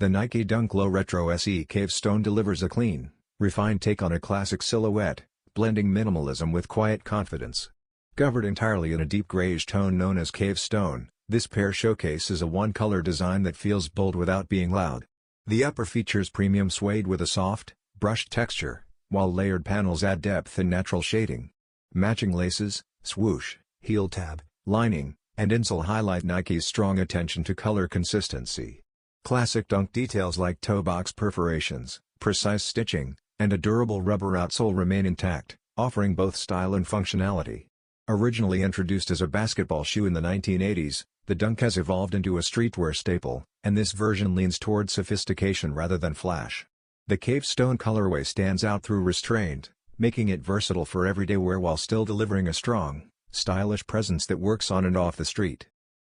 The Nike Dunk Low Retro SE Cave Stone delivers a clean, refined take on a classic silhouette, blending minimalism with quiet confidence. Covered entirely in a deep greige tone known as cave stone, this pair showcases a one-color design that feels bold without being loud. The upper features premium suede with a soft, brushed texture, while layered panels add depth and natural shading. Matching laces, swoosh, heel tab, lining, and insole highlight Nike's strong attention to color consistency. Classic dunk details like toe box perforations, precise stitching, and a durable rubber outsole remain intact, offering both style and functionality. Originally introduced as a basketball shoe in the 1980s, the Dunk has evolved into a streetwear staple, and this version leans toward sophistication rather than flash. The cave stone colorway stands out through restraint, making it versatile for everyday wear while still delivering a strong, stylish presence that works on and off the street.